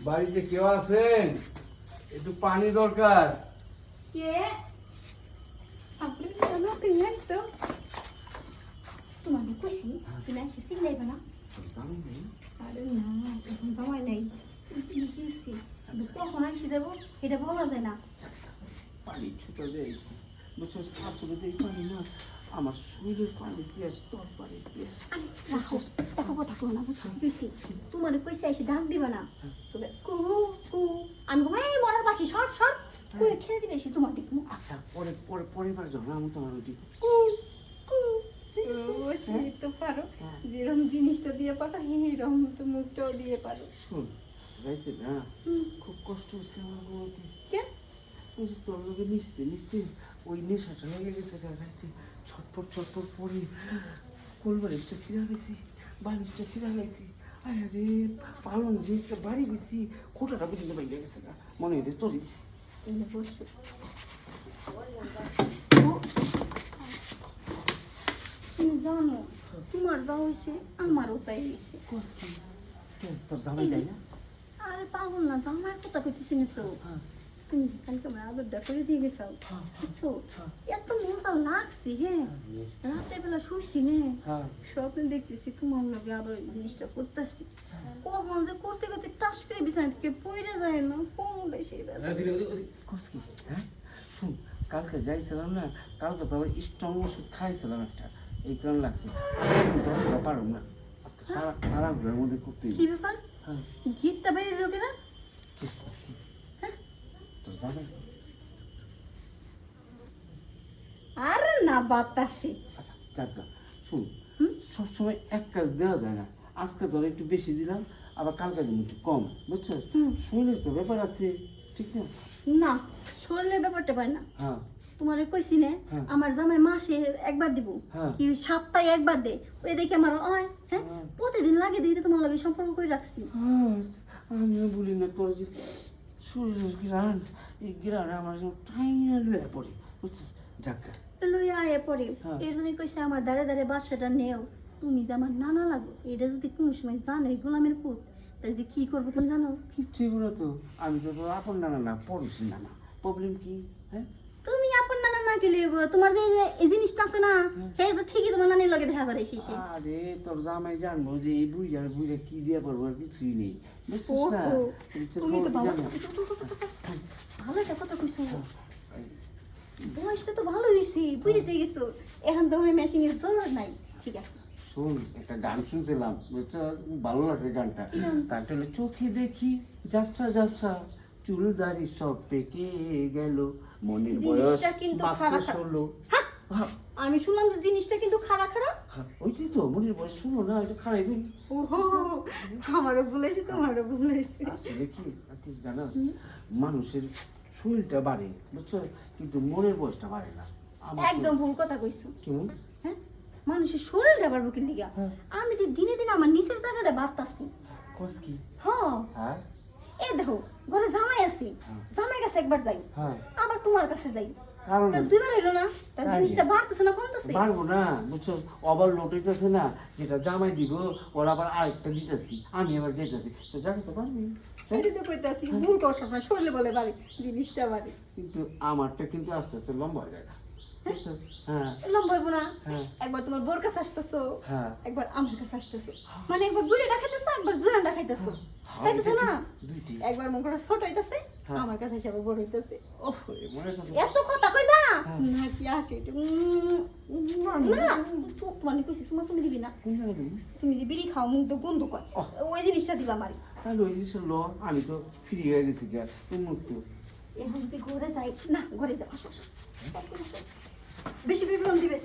বাড়িতে কেউ আছেন? একটু পানি দরকার। কে? আপনি কেন তুমি আসছো? তোমাকে কইছি তুমি আসি সিলাইবে না? আরে না, এখন সময় নেই। কি গেছি কখন আসি দেবো এটা বলা যায় না। পানি ছুটে যাইছি, বুঝছো? আসলে তো এই পানি না, আমার শরীরের পানি পিয়াস, তোর পানি পিয়াস। আরে রাখো, এত কথা কো না, বুঝছো কি কইছি? তোমার কইছি এসে ডাক দিবা না। তবে কু কু আমি ঘুমাই মরার পাখি সর সর কই খেলে দিবে এসে তোমার দিকে আচ্ছা, পরে পরে পরিবার যখন আমি তোমার ওই কু কু তো পারো যেরকম জিনিসটা দিয়ে পারো এরকম তো মুখটাও দিয়ে পারো। শোন, যাইছে না, খুব কষ্ট হচ্ছে আমার বলতে। কেন? ওই যে তোর লোকে মিশতে মিশতে ওই নেশাটা লেগে গেছে, গাইছে ছটফট ছটফট পরে কোলবালিশটা ছিঁড়া গেছি, বালিশটা ছিঁড়া গেছি। আরে পালন যে একটা বাড়ি গেছি, খোটাটা পর্যন্ত বাইরে গেছে না, মনে হয়েছে তোর দিছি। এনে বসো। তুমি জানো তোমার যা হয়েছে আমারও তাই হয়েছে। তোর জামাই দেয় না? আরে পাগল না, জামাইয়ের কথা কইতেছি না তো। তুমি কালকে আমার আদরটা করে দিয়ে গেছো, বুঝছো? এত মজা লাগছে। হ্যাঁ, রাতের বেলা শুইছি নে, স্বপ্নে দেখতেছি তোমার লগে আবার ওই জিনিসটা করতেছি। কখন যে করতে করতে টাস করে বিছানা থেকে পড়ে যায় না, কোনটা সেই বেলা। হ্যাঁ শুন, কালকে যাইছিলাম না, কালকে তো আবার স্ট্রং ওষুধ খাইছিলাম একটা, এই কারণ লাগছে। পারো না আজকে তাড়াহুড়োর মধ্যে করতে। কি ব্যাপার? গিটটা বেরিয়ে যাবে না? তোর যাবে? আরে না বাতাসে। আচ্ছা যাক গা, শুন, সবসময় এক কাজ দেওয়া যায় না। আজকে ধর একটু বেশি দিলাম, আবার কালকে দিন একটু কম, বুঝছো? শরীরের তো ব্যাপার আছে, ঠিক না? না, শরীরের ব্যাপারটা পাই না। হ্যাঁ, তোমারে কইছি না আমার জামাই মাসে একবার দিব, কি সপ্তাহে একবার দে, ওই দেখে আমার হয়। হ্যাঁ, প্রতিদিন লাগে দিতে তোমার লগে সম্পর্ক করে রাখছি। আমিও বলি না তোর যে শরীরের গ্রান, এই গ্রানে আমার যেন টাইনা লয়ে পড়ে, বুঝছিস? যাক গা, লইয়া আয়া পরে এর জন্য কইছে আমার দাঁড়ে দাঁড়ে বাসাটা নেও, তুমি যে আমার নানা লাগো। এটা যদি কোনো সময় জানে গোলামের পুত, তাই যে কি করবো তুমি জানো? কিচ্ছুই বলো তো, আমি তো তোর আপন নানা না, পড়োশি নানা। প্রবলেম কি? হ্যাঁ, তুমি আপন নানা না গেলে তোমার যে এই জিনিসটা আছে না, হ্যাঁ তো ঠিকই তোমার নানির লগে দেখা করে শেষে। আরে তোর জামাই জানবো যে এই বুইড়ার বুইড়া কি দিয়া পারবো, আর কিছুই নেই, বুঝছিস না? তুমি তো ভালো ভালো একটা কথা কইছো, বয়সটা তো ভালো হয়েছে, বুঝতে গেছো। এখন তো মেশিং এর জোর নাই। ঠিক আছে, শোন, একটা গান শুনছিলাম, বুঝছো? ভালো লাগছে গানটা। গানটা হলো চোখে দেখি ঝাপসা ঝাপসা, চুল দাড়ি সব পেকে গেল, মনের বয়স জিনিসটা কিন্তু খারাপ। 16। আমি শুনলাম যে জিনিসটা কিন্তু খারাপ খারাপ। ওইটাই তো, মনের বয়স শুনো না, এটা খারাপ। ওহো, আমারও ভুলেছি, তোমারও ভুলেছি। আসলে কি তুই জানো, মানুষের শরীরটা বাড়ে, বুঝছো, কিন্তু মনের বয়সটা বাড়ে না। একদম ভুল কথা কইছো। কেমন? হ্যাঁ, মানুষের শরীর ব্যাপার বুকিং লিগা আমি তো দিনে দিনে আমার নিচের জায়গাটা বাড়তাছি। কস কি? হ্যাঁ, এই দেখো ঘরে জামাই আছি, জামাই কাছে একবার যাই, আবার তোমার কাছে যাই, কারণ দুইবার হইলো না, তার জিনিসটা বাড়তেছে না কমতেছে? বাড়বো না, বুঝছো? আবার লোট হইতেছে না, যেটা জামাই দিব ওরা আবার আরেকটা দিতেছি, আমি আবার যেতেছি, তো জানি তো পারবি। এটাই তো কইতাছি, মনকে অসহায় শরীরে বলে বাড়ি, জিনিসটা বাড়ি। কিন্তু আমারটা কিন্তু আস্তে আস্তে লম্বা হয়ে যায়, বুঝছো? হ্যাঁ, লম্বা হইবো না। একবার তোমার বোর কাছে আসতেছো, একবার আমার কাছে আসতেছো, মানে একবার বুড়ি ডাকাইতেছো, একবার জুয়ান ডাকাইতেছো, খাইতেছো না? একবার মন করে ছোট হইতেছে, আমার কাছে হিসাবে বড় হইতেছে। এত কথা কইবা না, কি আসে না? মানে কইছি সুমা সুমি দিবি না। তুমি যে বিড়ি খাও মুখ তো গন্ধ কর, ওই জিনিসটা দিবা আমারে। তাহলে ওই জিনিস ল, আমি তো ফ্রি হয়ে গেছি, মুক্ত। এখন যদি ঘরে যাই না, ঘরে যাও, আসো আসো, বেশি করে দিবে।